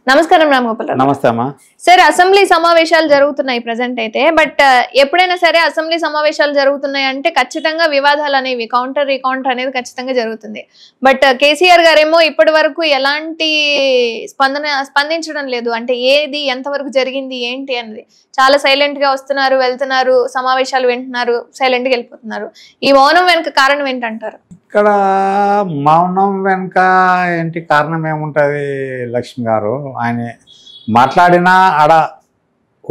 నమస్కారం రామగోపాల్. నమస్తే అమ్మా. సార్, అసెంబ్లీ సమావేశాలు జరుగుతున్నాయి ప్రెసెంట్ అయితే. బట్ ఎప్పుడైనా సరే అసెంబ్లీ సమావేశాలు జరుగుతున్నాయి అంటే ఖచ్చితంగా వివాదాలు అనేవి కౌంటర్ రీకౌంటర్ అనేది ఖచ్చితంగా జరుగుతుంది. బట్ కేసీఆర్ గారేమో ఇప్పటి వరకు ఎలాంటి స్పందించడం లేదు. అంటే ఏది ఎంతవరకు జరిగింది ఏంటి అనేది చాలా సైలెంట్ గా వస్తున్నారు, వెళ్తున్నారు, సమావేశాలు వింటున్నారు, సైలెంట్ గా వెళ్ళిపోతున్నారు. ఈ మౌనం వెనుక కారణం ఏంటంటారు? ఇక్కడ మౌనం వెనుక ఏంటి కారణం ఏముంటుంది లక్ష్మి గారు? ఆయన మాట్లాడినా ఆడ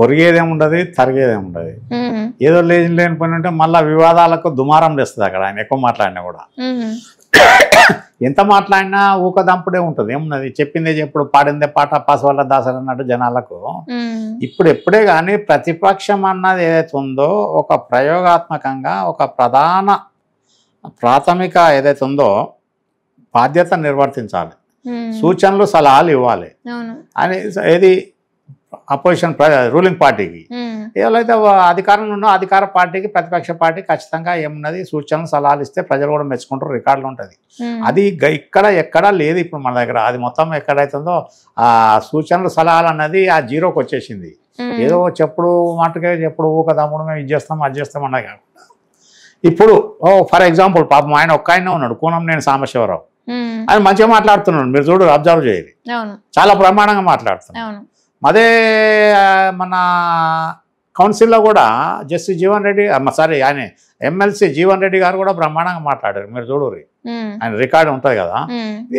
ఒరిగేదేముండదు, తరిగేదేముండదు. ఏదో లేని పని ఉంటే మళ్ళీ వివాదాలకు దుమారం తెస్తుంది అక్కడ ఆయన ఎక్కువ మాట్లాడినా కూడా. ఎంత మాట్లాడినా ఊకదంపుడే ఉంటుంది, ఏమున్నది చెప్పిందే చెప్పుడు, పాడిందే పాట, పాసవల్ల దాసరి అన్నట్టు జనాలకు. ఇప్పుడు ఎప్పుడే కానీ ప్రతిపక్షం అన్నది ఏదైతే ఉందో ఒక ప్రయోగాత్మకంగా ఒక ప్రాథమిక ఏదైతే ఉందో బాధ్యత నిర్వర్తించాలి, సూచనలు సలహాలు ఇవ్వాలి అని. ఏది అపోజిషన్ రూలింగ్ పార్టీకి ఏదైతే అధికారంలో ఉన్నో అధికార పార్టీకి ప్రతిపక్ష పార్టీ ఖచ్చితంగా ఏమున్నది సూచనలు సలహాలు ఇస్తే ప్రజలు కూడా మెచ్చుకుంటారు, రికార్డులు ఉంటుంది. అది ఇక్కడ ఎక్కడా లేదు ఇప్పుడు మన దగ్గర. అది మొత్తం ఎక్కడైతుందో ఆ సూచనలు సలహాలు అన్నది ఆ జీరోకి వచ్చేసింది. ఏదో చెప్పుడు మాటకే చెప్పుడు ఊక తమ్ముడు మేము ఇది చేస్తాం అది చేస్తాం అన్నది కాకుండా ఇప్పుడు ఫర్ ఎగ్జాంపుల్ పాపం ఆయన ఒక్క ఆయన ఉన్నాడు, కూనంనేని సాంబశివరావు. ఆయన మంచిగా మాట్లాడుతున్నాడు, మీరు చూడు అబ్జర్వ్ చేయాలి, చాలా బ్రహ్మాండంగా మాట్లాడుతున్నాడు. అదే మన కౌన్సిల్లో కూడా జస్టిస్ జీవన్ రెడ్డి ఆయన ఎమ్మెల్సీ జీవన్ రెడ్డి గారు కూడా బ్రహ్మాండంగా మాట్లాడారు, మీరు చూడరు, ఆయన రికార్డు ఉంటుంది కదా.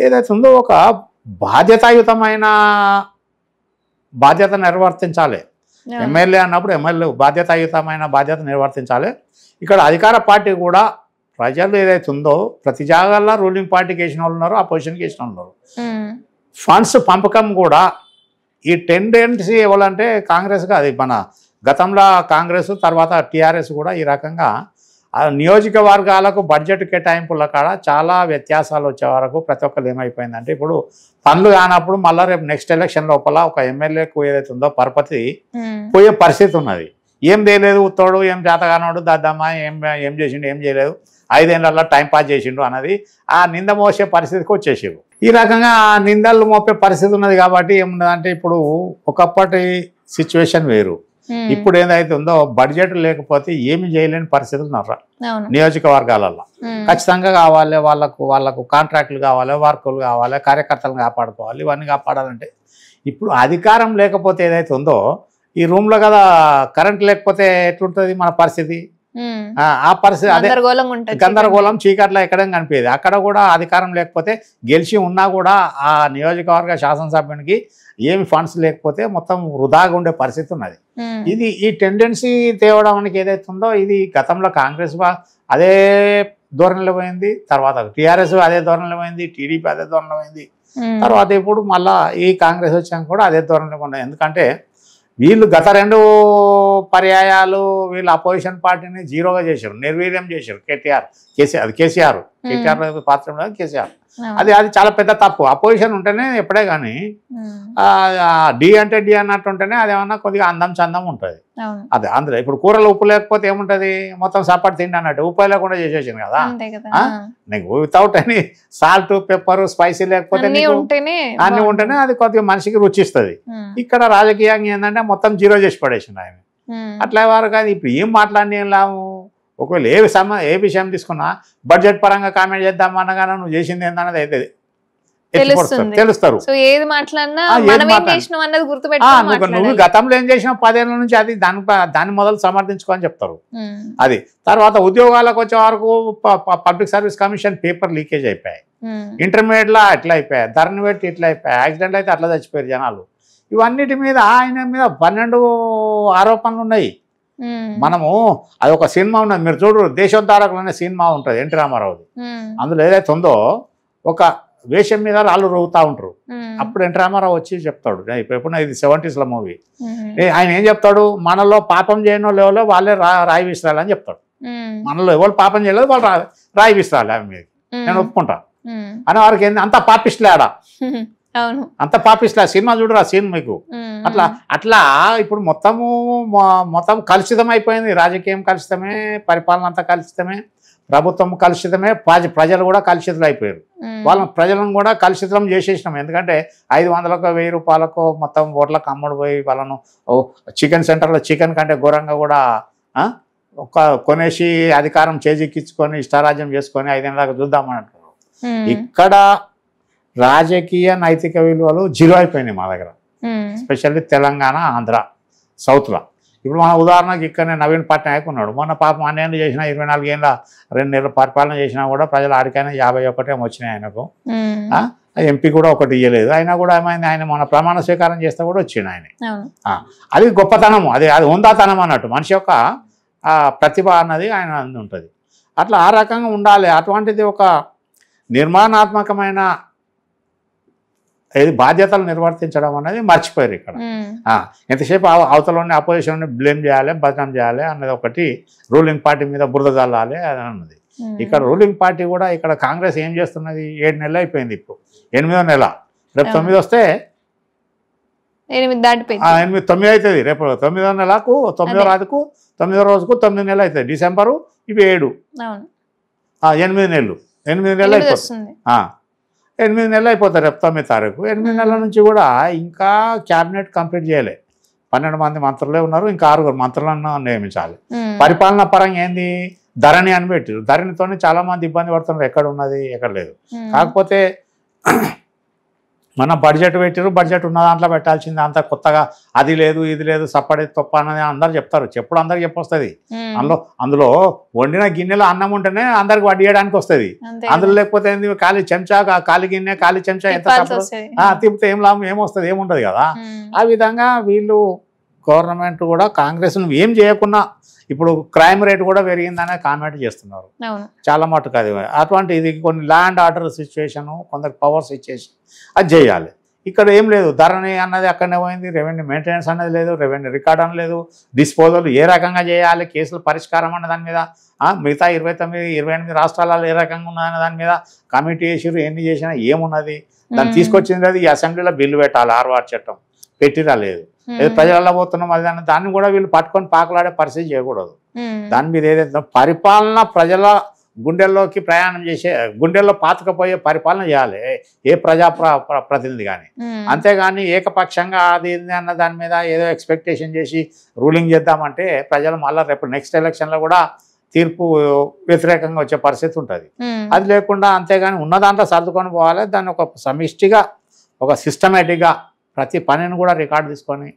ఏదైతే ఉందో ఒక బాధ్యతాయుతమైన బాధ్యత నిర్వర్తించాలి. ఎమ్మెల్యే అన్నప్పుడు ఎమ్మెల్యే బాధ్యతాయుతమైన బాధ్యత నిర్వర్తించాలి. ఇక్కడ అధికార పార్టీ కూడా ప్రజలు ఏదైతే ఉందో ప్రతి జాగాల్లో రూలింగ్ పార్టీకి వేసిన వాళ్ళు ఉన్నారు, అపోజిషన్కి వేసిన వాళ్ళు ఉన్నారు. ఫండ్స్ పంపకం కూడా ఈ టెండెన్సీ ఇవ్వాలంటే కాంగ్రెస్గా, అది మన గతంలో కాంగ్రెస్ తర్వాత టీఆర్ఎస్ కూడా ఈ రకంగా నియోజకవర్గాలకు బడ్జెట్ కేటాయింపుల కాడ చాలా వ్యత్యాసాలు వచ్చే వరకు ప్రతి ఒక్కరు ఏమైపోయిందంటే ఇప్పుడు పనులు కానప్పుడు మళ్ళీ రేపు నెక్స్ట్ ఎలక్షన్ లోపల ఒక ఎమ్మెల్యేకు ఏదైతే ఉందో పరపతి పోయే పరిస్థితి ఉన్నది. ఏం చేయలేదు, ఉత్తోడు, ఏం చేతగానోడు, దద్దమ్మ ఏం చేసిండు, ఏం చేయలేదు, 5 ఏళ్ళల్లో టైం పాస్ చేసిండు అన్నది ఆ నింద మోసే పరిస్థితికి వచ్చేసారు. ఈ రకంగా నిందలు మోపే పరిస్థితి ఉన్నది. కాబట్టి ఏమున్నదంటే ఇప్పుడు ఒకప్పటి సిచ్యువేషన్ వేరు, ఇప్పుడు ఏదైతే ఉందో బడ్జెట్ లేకపోతే ఏమి చేయలేని పరిస్థితులు ఉన్నారు నియోజకవర్గాలలో. ఖచ్చితంగా కావాలి, వాళ్ళకు కాంట్రాక్టులు కావాలి, వర్కులు కావాలి, కార్యకర్తలను కాపాడుకోవాలి. ఇవన్నీ కాపాడాలంటే ఇప్పుడు అధికారం లేకపోతే ఏదైతే ఉందో ఈ రూమ్లో కదా కరెంట్ లేకపోతే ఎట్లుంటుంది మన పరిస్థితి? ఆ పరిస్థితి అదే గందరగోళం, చీకట్లో ఎక్కడ కనిపించేది. అక్కడ కూడా అధికారం లేకపోతే గెలిచి ఉన్నా కూడా ఆ నియోజకవర్గ శాసనసభ్యునికి ఏమి ఫండ్స్ లేకపోతే మొత్తం వృధాగా ఉండే పరిస్థితి ఉన్నది. ఇది ఈ టెండెన్సీ తేవడానికి ఏదైతే ఉందో ఇది గతంలో కాంగ్రెస్ అదే ధోరణిలో పోయింది, తర్వాత టీఆర్ఎస్ అదే ధోరణిలో పోయింది, టీడీపీ అదే ధోరణిలో పోయింది, తర్వాత ఇప్పుడు మళ్ళీ ఈ కాంగ్రెస్ వచ్చాక కూడా అదే ధోరణిలో ఉన్నాయి. ఎందుకంటే వీళ్ళు గత 2 పర్యాయాలు వీళ్ళు అపోజిషన్ పార్టీని జీరోగా చేశారు, నిర్వీర్యం చేశారు. కేసీఆర్ పాత్ర కేసీఆర్. అది చాలా పెద్ద తప్పు. అపోజిషన్ ఉంటేనే ఎప్పుడే కానీ డి అంటే డి అన్నట్టు ఉంటేనే అదేమన్నా కొద్దిగా అందం చందం ఉంటుంది. అదే అందులో ఇప్పుడు కూరలో ఉప్పు లేకపోతే ఏముంటుంది, మొత్తం సపాటు తిండి అన్నట్టు ఉప్పు లేకుండా చేసేసాను కదా. నీకు without any salt, pepper, spicy లేకపోతే అన్ని ఉంటేనే అది కొద్దిగా మనిషికి రుచిస్తుంది. ఇక్కడ రాజకీయంగా ఏంటంటే మొత్తం జీరో చేసి పడేసింది ఆయన. అట్లా వారు కాదు. ఇప్పుడు ఏం మాట్లాడి ఏం లాభం? ఒకవేళ ఏ విషయం తీసుకున్నా బడ్జెట్ పరంగా కామెంట్ చేద్దామనగానే నువ్వు చేసింది ఏందన్నది అయితే తెలుస్తారు. నువ్వు గతంలో ఏం చేసినావు 10 ఏళ్ళ నుంచి అది దాన్ని మొదలు సమర్థించుకోని చెప్తారు. అది తర్వాత ఉద్యోగాలకు వచ్చే వరకు public service commission paper leakage అయిపోయాయి, ఇంటర్మీడియట్ లో అట్లా అయిపోయాయి, ధరని పెట్టి ఇట్లా అయిపోయాయి, యాక్సిడెంట్ అయితే అట్లా చచ్చిపోయారు జనాలు. ఇవన్నిటి మీద ఆయన మీద 12 ఆరోపణలు ఉన్నాయి. మనము అది ఒక సినిమా ఉన్నది, మీరు చూడరు, దేశోద్ధారకులు అనే సినిమా ఉంటుంది ఎన్టీ రామారావుది. అందులో ఏదైతే ఉందో ఒక వేషం మీద రాళ్ళు రోగుతూ ఉంటారు. అప్పుడు ఎన్టీ రామారావు వచ్చి చెప్తాడు, ఎప్పుడైనా ఇది 70s మూవీ, ఆయన ఏం చెప్తాడు, మనలో పాపం చేయనో లేవలో వాళ్ళే రాయి విసిరాలని చెప్తాడు. మనలో ఎవరు పాపం చేయలేదు వాళ్ళు రాయి విసిరాలి ఆమె మీద, నేను ఒప్పుకుంటా అని. వారికి ఏంది అంత పాపిస్టులే ఆడ, అంత పాపిస్టులే. సినిమా చూడరా సీన్ మీకు. అట్లా ఇప్పుడు మొత్తం కలుషితం అయిపోయింది. రాజకీయం కలుషితమే, పరిపాలన అంతా కలుషితమే, ప్రభుత్వం కలుషితమే, ప్రజలు కూడా కలుషితులు అయిపోయారు. ప్రజలను కూడా కలుషితం చేసేసినాం. ఎందుకంటే 500కు 1000 రూపాయలకు మొత్తం ఓట్లకు అమ్ముడు పోయి వాళ్ళను చికెన్ సెంటర్లో చికెన్ కంటే ఘోరంగా కూడా కొనేసి అధికారం చేజిక్కించుకొని ఇష్టారాజ్యం చేసుకొని 5 ఏళ్ళ దాకా చూద్దామని అంటారు. ఇక్కడ రాజకీయ నైతిక విలువలు జీరో అయిపోయినాయి మా దగ్గర, ఎస్పెషల్లీ తెలంగాణ, ఆంధ్ర, సౌత్లో. ఇప్పుడు మన ఉదాహరణకి ఇక్కడనే నవీన్ పట్నాయక్ ఉన్నాడు. మొన్న పాపం అన్నేళ్ళు చేసిన 24 ఏళ్ళ 2 నెలలు పరిపాలన చేసినా కూడా ప్రజలు ఆడికైనా 51 వచ్చినాయి ఆయనకు. ఎంపీ కూడా ఒకటి ఇవ్వలేదు. అయినా కూడా ఏమైంది, ఆయన మన ప్రమాణ స్వీకారం చేస్తే కూడా వచ్చిండు ఆయన. అది గొప్పతనము, అది ఉందాతనం అన్నట్టు. మనిషి యొక్క ప్రతిభ అన్నది ఆయన ఉంటుంది. అట్లా ఆ రకంగా ఉండాలి. అటువంటిది ఒక నిర్మాణాత్మకమైన ఏది బాధ్యతలు నిర్వర్తించడం అనేది మర్చిపోయారు ఇక్కడ. ఎంతసేపు అవతలని అపోజిషన్ బ్లేమ్ చేయాలి, బదనాం చేయాలి అన్నది ఒకటి, రూలింగ్ పార్టీ మీద బురద చల్లాలి అని అన్నది. ఇక్కడ రూలింగ్ పార్టీ కూడా ఇక్కడ కాంగ్రెస్ ఏం చేస్తున్నది, 7 నెలలు అయిపోయింది, ఇప్పుడు 8వ నెల, రేపు 9 వస్తే 9 అవుతుంది. రేపు 9వ నెలకు 9వ రాదుకు 9వ రోజుకు 9 నెలలు అవుతుంది. డిసెంబరు ఇవి 7, 8 నెలలు, 8 నెలలు అయిపోతుంది. 8 నెలలు అయిపోతారు రేపు 9వ తారీఖు. 8 నెలల నుంచి కూడా ఇంకా క్యాబినెట్ కంప్లీట్ చేయలే. 12 మంది మంత్రులే ఉన్నారు, ఇంకా 6 మంత్రులను నియమించాలి. పరిపాలన పరంగా ఏంది, ధరణి అని పెట్టారు. ధరణితోనే చాలా మంది ఇబ్బంది పడుతున్నారు. ఎక్కడ ఉన్నది, ఎక్కడ లేదు. కాకపోతే మన బడ్జెట్ పెట్టారు, బడ్జెట్ ఉన్న దాంట్లో పెట్టాల్సింది. అంత కొత్తగా అది లేదు ఇది లేదు సప్పడి తప్ప అన్నది అందరు చెప్తారు. చెప్పుడు అందరికి చెప్పొస్తుంది. అందులో వండిన గిన్నెలో అన్నం ఉంటేనే అందరికి వడ్డీయడానికి వస్తుంది. అందులో లేకపోతే ఏంది, ఖాళీ చెంచా, ఖాళీ గిన్నె, ఖాళీ చెంచా ఎంత తిప్పితే ఏం లాభం, ఏమొస్తుంది, ఏముంటుంది కదా. ఆ విధంగా వీళ్ళు గవర్నమెంట్ కూడా కాంగ్రెస్ ఏం చేయకుండా ఇప్పుడు క్రైమ్ రేట్ కూడా పెరిగిందనే కామెంట్ చేస్తున్నారు చాలా మటుకు. అది అటువంటి ఇది కొన్ని ల్యాండ్ ఆర్డర్ సిచ్యువేషను, కొందరికి పవర్స్ ఇచ్చేసి అది చేయాలి. ఇక్కడ ఏం లేదు, ధరణి అన్నది అక్కడనే పోయింది. రెవెన్యూ మెయింటెనెన్స్ అనేది లేదు, రెవెన్యూ రికార్డ్ అని లేదు, డిస్పోజల్ ఏ రకంగా చేయాలి, కేసుల పరిష్కారం అన్న దాని మీద మిగతా 28 రాష్ట్రాలలో ఏ రకంగా ఉన్నదనే దాని మీద కమిటీ చేసిరు. ఎన్ని చేసినా ఏమున్నది, దాన్ని తీసుకొచ్చింది అది ఈ అసెంబ్లీలో బిల్లు పెట్టాలి, 6 చట్టం పెట్టిరా లేదు. ఏదో ప్రజలలో పోతున్నాం అది దాన్ని కూడా వీళ్ళు పట్టుకొని పాకులాడే పరిస్థితి చేయకూడదు. దాని మీద ఏదైతే పరిపాలన ప్రజల గుండెల్లోకి ప్రయాణం చేసే, గుండెల్లో పాతుకపోయే పరిపాలన చేయాలి ఏ ప్రజా ప్రతినిధి కానీ. అంతేగాని ఏకపక్షంగా అది అన్న దాని మీద ఏదో ఎక్స్పెక్టేషన్ చేసి రూలింగ్ చేద్దామంటే ప్రజలు మళ్ళీ రేపు నెక్స్ట్ ఎలక్షన్లో కూడా తీర్పు వ్యతిరేకంగా వచ్చే పరిస్థితి ఉంటుంది. అది లేకుండా అంతేగాని ఉన్న దాంట్లో సర్దుకొని పోవాలి. దాన్ని ఒక సమిష్టిగా, ఒక సిస్టమేటిక్గా ప్రతి పనిని కూడా రికార్డు తీసుకొని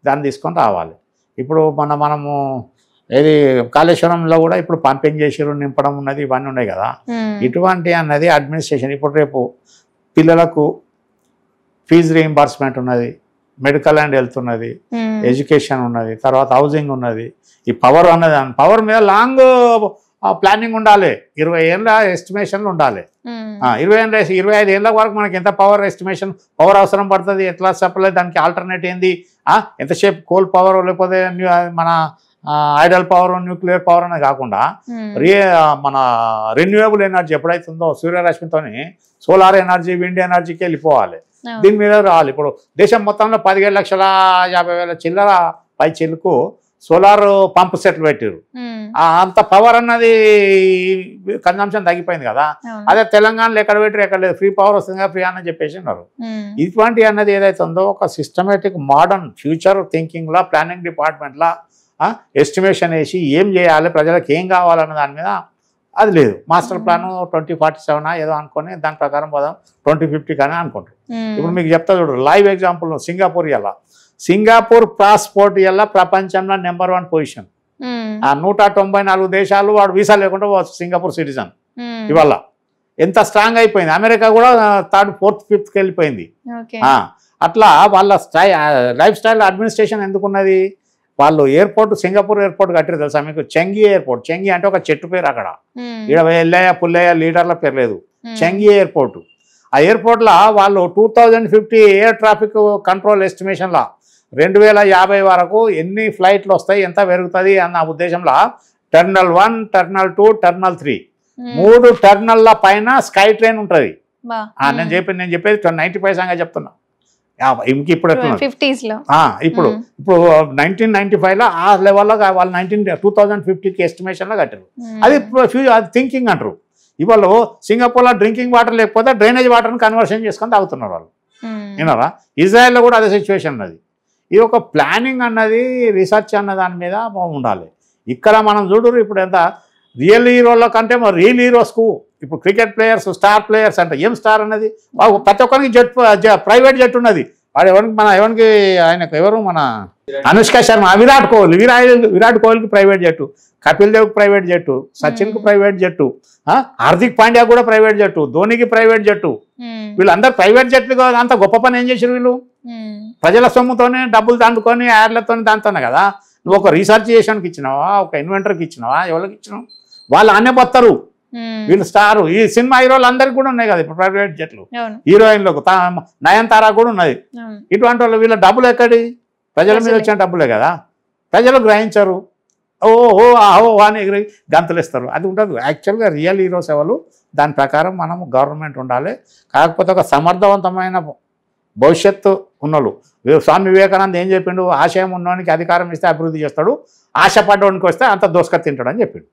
దాన్ని తీసుకొని రావాలి. ఇప్పుడు మనము ఏది కాళేశ్వరంలో కూడా ఇప్పుడు పంపింగ్ చేసిరు, నింపడం ఉన్నది, ఇవన్నీ ఉన్నాయి కదా. ఇటువంటి అన్నది అడ్మినిస్ట్రేషన్. ఇప్పుడు రేపు పిల్లలకు ఫీజు రీయింబర్స్మెంట్ ఉన్నది, మెడికల్ అండ్ హెల్త్ ఉన్నది, ఎడ్యుకేషన్ ఉన్నది, తర్వాత హౌసింగ్ ఉన్నది. ఈ పవర్ అన్నది, పవర్ మీద లాంగ్ ప్లానింగ్ ఉండాలి. 20 ఏళ్ళ ఎస్టిమేషన్లు ఉండాలి. 25 ఏళ్ళ వరకు మనకి ఎంత పవర్ ఎస్టిమేషన్, పవర్ అవసరం పడుతుంది, ఎట్లా చెప్పలేదు, దానికి ఆల్టర్నేట్ ఏంది, ఎంతసేపు కోల్ పవర్ లేకపోతే మన ఐడల్ పవర్, న్యూక్లియర్ పవర్ అనేది కాకుండా మన రెన్యూవబుల్ ఎనర్జీ ఎప్పుడైతుందో సూర్యరశ్మితోని సోలార్ ఎనర్జీ, విండ్ ఎనర్జీకి వెళ్ళిపోవాలి. దీని మీద రావాలి. ఇప్పుడు దేశం మొత్తంలో 17,50,000 చిల్లర పై చిల్లుకు సోలార్ పంప్ సెట్లు పెట్టారు. అంత పవర్ అన్నది కన్జంప్షన్ తగ్గిపోయింది కదా. అదే తెలంగాణలో ఎక్కడ పెట్టారు, ఎక్కడ లేదు, ఫ్రీ పవర్ వస్తుంది కదా, ఫ్రీ అని చెప్పేసి ఉన్నారు. ఇటువంటి అన్నది ఏదైతే ఉందో ఒక సిస్టమేటిక్ మోడర్న్ ఫ్యూచర్ థింకింగ్లా ప్లానింగ్ డిపార్ట్మెంట్లా ఎస్టిమేషన్ వేసి ఏం చేయాలి, ప్రజలకు ఏం కావాలన్న దాని మీద అది లేదు. మాస్టర్ ప్లాన్ 2047 ఏదో అనుకొని దాని ప్రకారం పోదాం 2050 కానీ అనుకుంటారు. ఇప్పుడు మీకు చెప్తా చూడు, లైవ్ ఎగ్జాంపుల్ సింగపూర్. ఇలా సింగపూర్ పాస్పోర్ట్ ఇలా ప్రపంచంలో నెంబర్ 1 పొజిషన్. 194 దేశాలు వాడు వీసా లేకుండా సింగపూర్ సిటిజన్. ఇవాళ ఎంత స్ట్రాంగ్ అయిపోయింది. అమెరికా కూడా 3rd, 4th, 5th వెళ్ళిపోయింది. అట్లా వాళ్ళ లైఫ్ స్టైల్ అడ్మినిస్ట్రేషన్ ఎందుకున్నది. వాళ్ళు ఎయిర్పోర్ట్, సింగపూర్ ఎయిర్పోర్ట్ కట్టారు తెలుసా మీకు, చెంగి ఎయిర్పోర్ట్. చెంగి అంటే ఒక చెట్టు పేరు. అక్కడ ఇక్కడ ఎల్లయ్య, పుల్లయ్య, లీడర్ల పేరు లేదు, చెంగి ఎయిర్పోర్ట్. ఆ ఎయిర్పోర్ట్లో వాళ్ళు 2050 ఎయిర్ ట్రాఫిక్ కంట్రోల్ ఎస్టిమేషన్లో 2050 వరకు ఎన్ని ఫ్లైట్లు వస్తాయి, ఎంత పెరుగుతుంది అన్న ఉద్దేశంలో టెర్మినల్ 1, టెర్మినల్ 2, టెర్మినల్ 3 3 టెర్మినల్ల పైన స్కై ట్రైన్ ఉంటుంది. నేను చెప్పేది 95% చెప్తున్నా. ఇంక ఇప్పుడు ఎట్లున్నారు 50s లో ఇప్పుడు ఇప్పుడు 1995లో ఆ లెవెల్లో వాళ్ళు 2050కి ఎస్టిమేషన్లో కట్టారు. అది అది థింకింగ్ అంటారు. ఇవాళ సింగపూర్లో డ్రింకింగ్ వాటర్ లేకపోతే డ్రైనేజ్ వాటర్ని కన్వర్షన్ చేసుకొని తాగుతున్నారు వాళ్ళు. విన్నారా? ఇజ్రాయెల్లో కూడా అదే సిచ్యువేషన్ ఉన్నది. ఇది ఒక ప్లానింగ్ అన్నది రీసెర్చ్ అన్న దాని మీద ఉండాలి. ఇక్కడ మనం చూడరు ఇప్పుడు ఎంత రియల్ హీరోల కంటే రియల్ హీరోస్కు ఇప్పుడు క్రికెట్ ప్లేయర్స్ స్టార్ ప్లేయర్స్ అంటే ఏం స్టార్ అన్నది ప్రతి ఒక్కరికి ప్రైవేట్ జెట్ ఉన్నది. వాడు ఎవరికి ఆయనకు ఎవరు మన అనుష్క శర్మ, విరాట్ కోహ్లీకి ప్రైవేట్ జట్టు, కపిల్ దేవ్కి ప్రైవేట్ జట్టు, సచిన్కి ప్రైవేట్ జట్టు, హార్దిక్ పాండ్యా కూడా ప్రైవేట్ జట్టు, ధోనికి ప్రైవేట్ జట్టు. వీళ్ళందరూ ప్రైవేట్ జట్లు అంత గొప్ప పని ఏం చేశారు వీళ్ళు? ప్రజల సొమ్ముతోనే డబ్బులు దండుకొని యాడ్లతో దాంతోనే కదా. నువ్వు ఒక రీసెర్చ్ చేసానికి ఇచ్చినావా, ఒక ఇన్వెంటర్కి ఇచ్చినావా, ఎవరికి ఇచ్చినావు? వాళ్ళు అనే పోతారు. వీళ్ళు స్టారు. ఈ సినిమా హీరోలు అందరికి కూడా ఉన్నాయి కదా ఇప్పుడు ప్రైవేట్ జట్లు. హీరోయిన్లకు నయనతార కూడా ఉన్నది. ఇటువంటి వాళ్ళు వీళ్ళ డబ్బులు ఎక్కడి? ప్రజల మీద వచ్చిన డబ్బులే కదా. ప్రజలు గ్రహించరు. ఓహో ఆహో అని ఎగిరి గంతులు ఇస్తారు. అది ఉండదు. యాక్చువల్గా రియల్ హీరోస్ ఎవరు దాని ప్రకారం మనము గవర్నమెంట్ ఉండాలి. కాకపోతే ఒక సమర్థవంతమైన భవిష్యత్తు ఉన్నోళ్ళు. స్వామి వివేకానంద ఏం చెప్పిండు? ఆశయం ఉన్నవానికి అధికారం ఇస్తే అభివృద్ధి చేస్తాడు, ఆశపడ్డవానికి వస్తే అంత దోసుక తింటాడు అని చెప్పిండు.